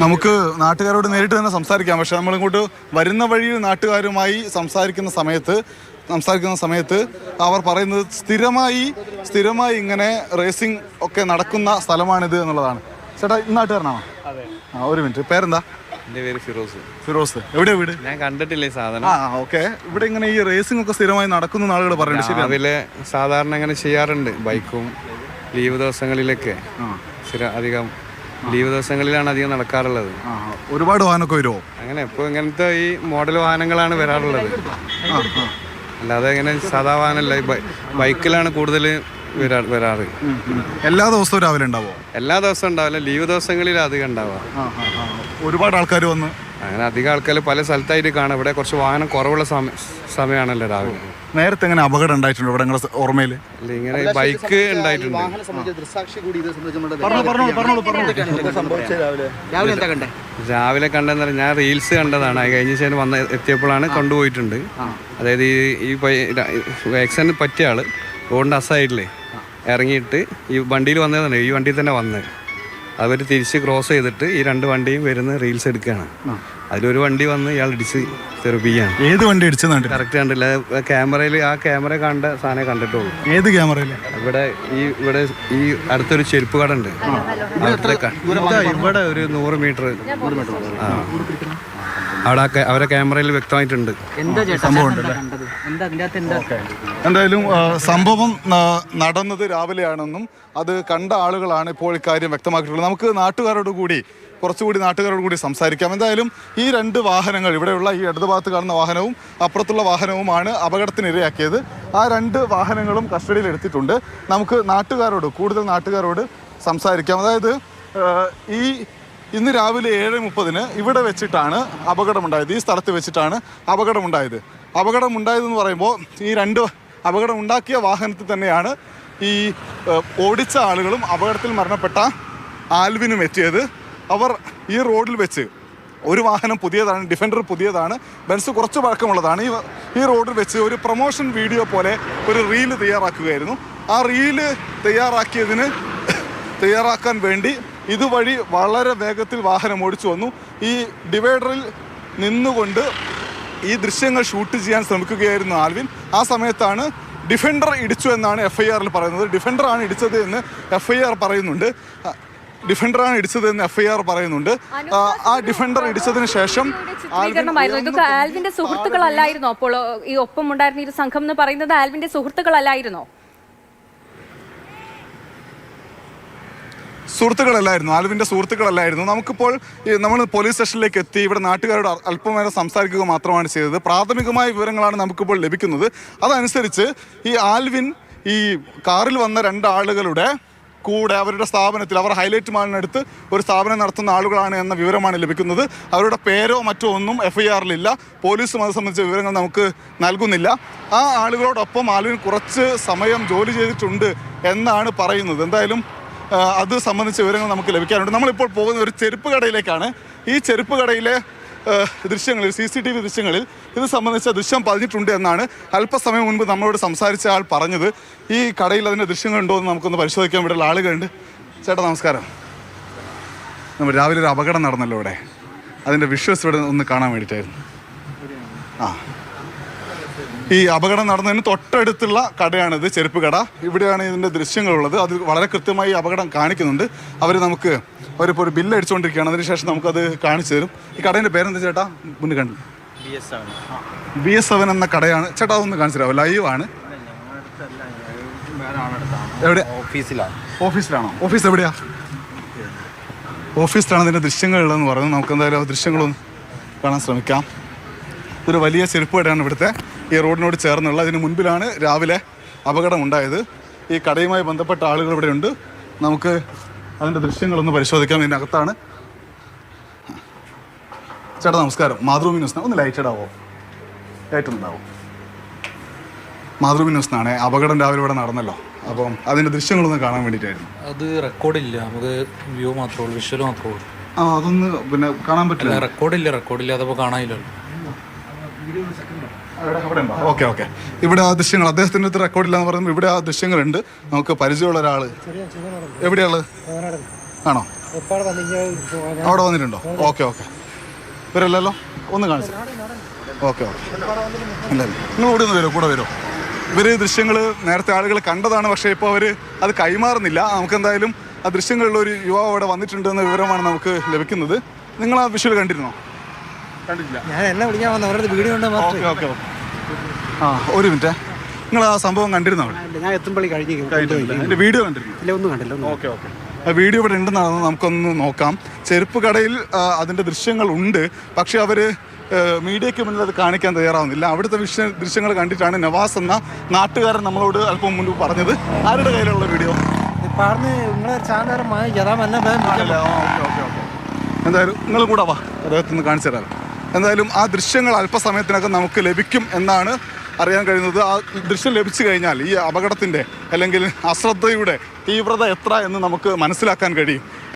നമുക്ക് നാട്ടുകാരോട് നേരിട്ട് തന്നെ സംസാരിക്കാം. പക്ഷെ നമ്മളിങ്ങോട്ട് വരുന്ന വഴിയിൽ നാട്ടുകാരുമായി സംസാരിക്കുന്ന സമയത്ത് അവർ പറയുന്നത് സ്ഥിരമായി ഇങ്ങനെ റേസിംഗ് ഒക്കെ നടക്കുന്ന സ്ഥലമാണിത് എന്നുള്ളതാണ്. ചേട്ടാ നാട്ടുകാരനാണോ? ഒരു മിനിറ്റ്, പേരെന്താ? എൻ്റെ പേര് ഫിറോസ്. എവിടെയാ വീട്? ഞാൻ കണ്ടിട്ടില്ലേ സാധനം. ഓക്കെ. ഇവിടെ ഇങ്ങനെ ഈ റേസിംഗ് ഒക്കെ സ്ഥിരമായി നടക്കുന്ന ആളുകൾ പറയുന്നുണ്ട്. രാവിലെ സാധാരണ ഇങ്ങനെ ചെയ്യാറുണ്ട്, ബൈക്കും ലീവ് ദിവസങ്ങളിലൊക്കെ. അധികം ലീവ് ദിവസങ്ങളിലാണ് അധികം നടക്കാറുള്ളത്. ഒരുപാട് വാഹനമൊക്കെ വരുമോ? അങ്ങനെ ഇപ്പോൾ ഇങ്ങനത്തെ ഈ മോഡൽ വാഹനങ്ങളാണ് വരാറുള്ളത്. അല്ലാതെ ഇങ്ങനെ സാധാ വാഹനമല്ല, ബൈക്കിലാണ് കൂടുതൽ വരാറ്. എല്ലാ ദിവസവും രാവിലെ ഉണ്ടാവോ? എല്ലാ ദിവസവും ഉണ്ടാവില്ല, ലീവ് ദിവസങ്ങളിൽ അധികം ഉണ്ടാവുക. ഒരുപാട് ആൾക്കാർ വന്ന് അങ്ങനെ അധികം ആൾക്കാർ പല സ്ഥലത്തായിട്ട് കാണാം. ഇവിടെ കുറച്ച് വാഹനം കുറവുള്ള സമയമാണല്ലോ രാവിലെ. നേരത്തെ എങ്ങനെ അപകടം ഉണ്ടായിട്ടുണ്ട് ഇവിടെ നിങ്ങളുടെ ഓർമ്മയിൽ? ഇങ്ങനെ ബൈക്ക് ഉണ്ടായിട്ടുണ്ട്. രാവിലെ കണ്ടെന്ന് പറഞ്ഞാൽ ഞാൻ റീൽസ് കണ്ടതാണ്. അത് കഴിഞ്ഞ ശേഷം എത്തിയപ്പോഴാണ് കൊണ്ടുപോയിട്ടുണ്ട്. അതായത് ഈ ആക്സിഡന്റ് പറ്റിയ ആള് റോഡിൻ്റെ അസൈഡിലേ ഇറങ്ങിയിട്ട് ഈ വണ്ടിയിൽ വന്നതാണ്, ഈ വണ്ടിയിൽ തന്നെ വന്നത്. അവർ തിരിച്ച് ക്രോസ് ചെയ്തിട്ട് ഈ രണ്ട് വണ്ടിയും വരുന്ന റീൽസ് എടുക്കുകയാണ്. അതിലൊരു വണ്ടി വന്ന് ഇയാൾ ഇടിച്ച് തെറിപ്പിക്കുകയാണ്. ഏത് വണ്ടി ഇടിച്ചെന്നുണ്ട് കറക്റ്റ് കണ്ടില്ല. ക്യാമറയിൽ ആ ക്യാമറ കണ്ട സാധനം കണ്ടിട്ടുള്ളൂ. ഏത് ക്യാമറയിൽ? ഇവിടെ ഈ അടുത്തൊരു ചെരുപ്പ് കട ഉണ്ട്, ഇവിടെ ഒരു 100 മീറ്റർ അവിടെ അവരെ ക്യാമറയിൽ വ്യക്തമായിട്ടുണ്ട്. എന്തായാലും സംഭവം നടന്നത് രാവിലെയാണെന്നും അത് കണ്ട ആളുകളാണ് ഇപ്പോൾ ഇക്കാര്യം വ്യക്തമാക്കിയിട്ടുള്ളത്. നമുക്ക് കുറച്ചുകൂടി നാട്ടുകാരോട് കൂടി സംസാരിക്കാം. എന്തായാലും ഈ രണ്ട് വാഹനങ്ങൾ, ഇവിടെയുള്ള ഈ ഇടതുഭാഗത്ത് കാണുന്ന വാഹനവും അപ്പുറത്തുള്ള വാഹനവുമാണ് അപകടത്തിനിരയാക്കിയത്. ആ രണ്ട് വാഹനങ്ങളും കസ്റ്റഡിയിൽ എടുത്തിട്ടുണ്ട്. നമുക്ക് കൂടുതൽ നാട്ടുകാരോട് സംസാരിക്കാം. അതായത് ഇന്ന് രാവിലെ 7:30 ഇവിടെ വെച്ചിട്ടാണ് അപകടമുണ്ടായത്. ഈ സ്ഥലത്ത് വെച്ചിട്ടാണ് അപകടമുണ്ടായത്. അപകടമുണ്ടായതെന്ന് പറയുമ്പോൾ ഈ രണ്ട് അപകടമുണ്ടാക്കിയ വാഹനത്തിൽ തന്നെയാണ് ഈ ഓടിച്ച ആളുകളും അപകടത്തിൽ മരണപ്പെട്ട ആൽവിനും എത്തിയത്. അവർ ഈ റോഡിൽ വെച്ച് ഒരു വാഹനം പുതിയതാണ്, ഡിഫൻഡർ പുതിയതാണ്, ബെൻസ് കുറച്ച് പഴക്കമുള്ളതാണ്. ഈ റോഡിൽ വെച്ച് ഒരു പ്രൊമോഷൻ വീഡിയോ പോലെ ഒരു റീല് തയ്യാറാക്കുകയായിരുന്നു. ആ റീല് തയ്യാറാക്കാൻ വേണ്ടി ഇതുവഴി വളരെ വേഗത്തിൽ വാഹനം ഓടിച്ചു വന്നു. ഈ ഡിവൈഡറിൽ നിന്നുകൊണ്ട് ഈ ദൃശ്യങ്ങൾ ഷൂട്ട് ചെയ്യാൻ ശ്രമിക്കുകയായിരുന്നു ആൽവിൻ. ആ സമയത്താണ് ഡിഫൻഡർ ഇടിച്ചു എന്നാണ് FIRൽ പറയുന്നത്. ഡിഫൻഡറാണ് ഇടിച്ചത് എന്ന് FIR പറയുന്നുണ്ട്. ആ ഡിഫൻഡർ ഇടിച്ചതിന് ശേഷം ഇതൊക്കെ ആൽവിന്റെ സുഹൃത്തുക്കളല്ലായിരുന്നോ? അപ്പോൾ ഈ ഒപ്പം ഉണ്ടായിരുന്ന ഈ സംഘം എന്ന് പറയുന്നത് ആൽവിന്റെ സുഹൃത്തുക്കളല്ലായിരുന്നോ? ആൽവിൻ്റെ സുഹൃത്തുക്കളല്ലായിരുന്നു. നമുക്കിപ്പോൾ നമ്മൾ പോലീസ് സ്റ്റേഷനിലേക്ക് എത്തി ഇവിടെ നാട്ടുകാരോട് അല്പനേരം സംസാരിക്കുക മാത്രമാണ് ചെയ്തത്. പ്രാഥമികമായ വിവരങ്ങളാണ് നമുക്കിപ്പോൾ ലഭിക്കുന്നത്. അതനുസരിച്ച് ഈ ആൽവിൻ ഈ കാറിൽ വന്ന 2 ആളുകളുടെ കൂടെ അവരുടെ സ്ഥാപനത്തിൽ, അവർ ഹൈലൈറ്റ് മാളിനടുത്ത് ഒരു സ്ഥാപനം നടത്തുന്ന ആളുകളാണ് എന്ന വിവരമാണ് ലഭിക്കുന്നത്. അവരുടെ പേരോ മറ്റോ ഒന്നും FIRലില്ല. പോലീസും അത് സംബന്ധിച്ച വിവരങ്ങൾ നമുക്ക് നൽകുന്നില്ല. ആ ആളുകളോടൊപ്പം ആൽവിൻ കുറച്ച് സമയം ജോലി ചെയ്തിട്ടുണ്ട് എന്നാണ് പറയുന്നത്. എന്തായാലും അത് സംബന്ധിച്ച വിവരങ്ങൾ നമുക്ക് ലഭിക്കാനുണ്ട്. നമ്മളിപ്പോൾ പോകുന്ന ഒരു ചെരുപ്പ് കടയിലേക്കാണ്. ഈ ചെരുപ്പ് കടയിലെ ദൃശ്യങ്ങളിൽ, CCTV ദൃശ്യങ്ങളിൽ ഇത് സംബന്ധിച്ച ദൃശ്യം പതിഞ്ഞിട്ടുണ്ട് എന്നാണ് അല്പസമയം മുൻപ് നമ്മളോട് സംസാരിച്ച ആൾ പറഞ്ഞത്. ഈ കടയിൽ അതിൻ്റെ ദൃശ്യങ്ങളുണ്ടോ എന്ന് നമുക്കൊന്ന് പരിശോധിക്കാൻ ഇവിടെയുള്ള ആളുകളുണ്ട്. ചേട്ടാ നമസ്കാരം. നമ്മൾ രാവിലെ ഒരു അപകടം നടന്നല്ലോ ഇവിടെ, അതിൻ്റെ വിഷ്വൽസ് ഇവിടെ ഒന്ന് കാണാൻ വേണ്ടിയിട്ടായിരുന്നു. ഈ അപകടം നടന്നതിന് തൊട്ടടുത്തുള്ള കടയാണിത്, ചെരുപ്പ് കട. ഇവിടെയാണ് ഇതിൻ്റെ ദൃശ്യങ്ങളുള്ളത്. അത് വളരെ കൃത്യമായി അപകടം കാണിക്കുന്നുണ്ട്. അവരിപ്പോൾ ഒരു ബില്ല് അടിച്ചുകൊണ്ടിരിക്കുകയാണ്. അതിനുശേഷം നമുക്കത് കാണിച്ചു തരും. ഈ കടേൻ്റെ പേരെന്താ ചേട്ടാ? മുന്നിൽ കണ്ടു, BS7 എന്ന കടയാണ്. ചേട്ടാ അതൊന്ന് കാണിച്ചു തരാമോ? ലൈവാണ്. എവിടെ? ഓഫീസിലാണോ? ഓഫീസ് എവിടെയാ? ഓഫീസിലാണ് ഇതിൻ്റെ ദൃശ്യങ്ങളുള്ളതെന്ന് പറയുന്നത്. നമുക്ക് എന്തായാലും ആ ദൃശ്യങ്ങളൊന്ന് കാണാൻ ശ്രമിക്കാം. ഒരു വലിയ ചെരുപ്പ് കടയാണ് ഇവിടുത്തെ, ഈ റോഡിനോട് ചേർന്നുള്ള. ഇതിന് മുൻപിലാണ് രാവിലെ അപകടമുണ്ടായത്. ഈ കടയുമായി ബന്ധപ്പെട്ട ആളുകൾ ഇവിടെയുണ്ട്. നമുക്ക് അതിൻ്റെ ദൃശ്യങ്ങളൊന്ന് പരിശോധിക്കാം. ഇതിനകത്താണ്. ചേട്ടാ നമസ്കാരം. മാതൃഭൂമി ന്യൂസ് ഒന്ന് ലൈറ്റ് ഉണ്ടാവും. മാതൃഭൂമി ന്യൂസിനാണ്. അപകടം രാവിലെ ഇവിടെ നടന്നല്ലോ, അപ്പം അതിൻ്റെ ദൃശ്യങ്ങളൊന്ന് കാണാൻ വേണ്ടിയിട്ടായിരുന്നു. അത് റെക്കോർഡില്ല, നമുക്ക് വ്യൂ മാത്രമേ ഉള്ളൂ, വിഷ്വൽ മാത്രമേ ഉള്ളൂ. അതൊന്ന് പിന്നെ കാണാൻ പറ്റില്ല. റെക്കോർഡില്ല അതപ്പോൾ കാണാനില്ലല്ലോ. ഓക്കെ. ഇവിടെ ആ ദൃശ്യങ്ങൾ അദ്ദേഹത്തിൻ്റെ അടുത്ത് റെക്കോർഡില്ല എന്ന് പറയുമ്പോൾ ഇവിടെ ആ ദൃശ്യങ്ങളുണ്ട്. നമുക്ക് പരിചയമുള്ള ഒരാൾ. എവിടെയാണ്? ആണോ? അവിടെ വന്നിട്ടുണ്ടോ? Okay okay. ഇവരല്ലല്ലോ, ഒന്ന് കാണിച്ചു. Okay okay. ഇല്ല നിങ്ങൾ ഓടി ഒന്ന് വരുമോ, കൂടെ വരുമോ? ഇവർ ദൃശ്യങ്ങൾ നേരത്തെ ആളുകൾ കണ്ടതാണ്, പക്ഷേ ഇപ്പോൾ അവർ അത് കൈമാറുന്നില്ല. നമുക്കെന്തായാലും ആ ദൃശ്യങ്ങളിലുള്ള ഒരു യുവാവ് അവിടെ വന്നിട്ടുണ്ടെന്ന വിവരമാണ് നമുക്ക് ലഭിക്കുന്നത്. നിങ്ങൾ ആ വിഷ്വൽ കണ്ടിരുന്നോ? കണ്ടിട്ടില്ല. ഞാൻ എന്നെ വിളിക്കാൻ വന്ന അവരുടെ വീഡിയോ ഉണ്ട്. Okay okay okay. ആ ഒരു മിനിറ്റ്, നിങ്ങൾ ആ സംഭവം കണ്ടിരുന്നോ? ഞാൻ എത്തുമ്പോഴേ അതിൻ്റെ വീഡിയോ കണ്ടിരുന്നു? ഇല്ല, ഒന്നും കണ്ടില്ല. Okay okay. ആ വീഡിയോ ഇവിടെ ഉണ്ടെന്നാണ്, നമുക്കൊന്ന് നോക്കാം. ചെരുപ്പ് കടയിൽ അതിൻ്റെ ദൃശ്യങ്ങൾ ഉണ്ട്, പക്ഷെ അവർ മീഡിയയ്ക്ക് മുന്നിൽ അത് കാണിക്കാൻ തയ്യാറാവുന്നില്ല. അവിടുത്തെ ദൃശ്യങ്ങൾ കണ്ടിട്ടാണ് നവാസ് എന്ന നാട്ടുകാരൻ നമ്മളോട് അല്പം മുൻപ് പറഞ്ഞത്. ആരുടെ കയ്യിലുള്ള വീഡിയോ? എന്തായാലും നിങ്ങൾ കൂടെ വാ, അദ്ദേഹത്തിന് കാണിച്ചു തരാം. എന്തായാലും ആ ദൃശ്യങ്ങൾ അല്പസമയത്തിനകം നമുക്ക് ലഭിക്കും എന്നാണ് അറിയാൻ കഴിയുന്നത്. ആ ദൃശ്യം ലഭിച്ചു കഴിഞ്ഞാൽ ഈ അപകടത്തിൻ്റെ അല്ലെങ്കിൽ അശ്രദ്ധയുടെ തീവ്രത എത്ര എന്ന് നമുക്ക് മനസ്സിലാക്കാൻ കഴിയും.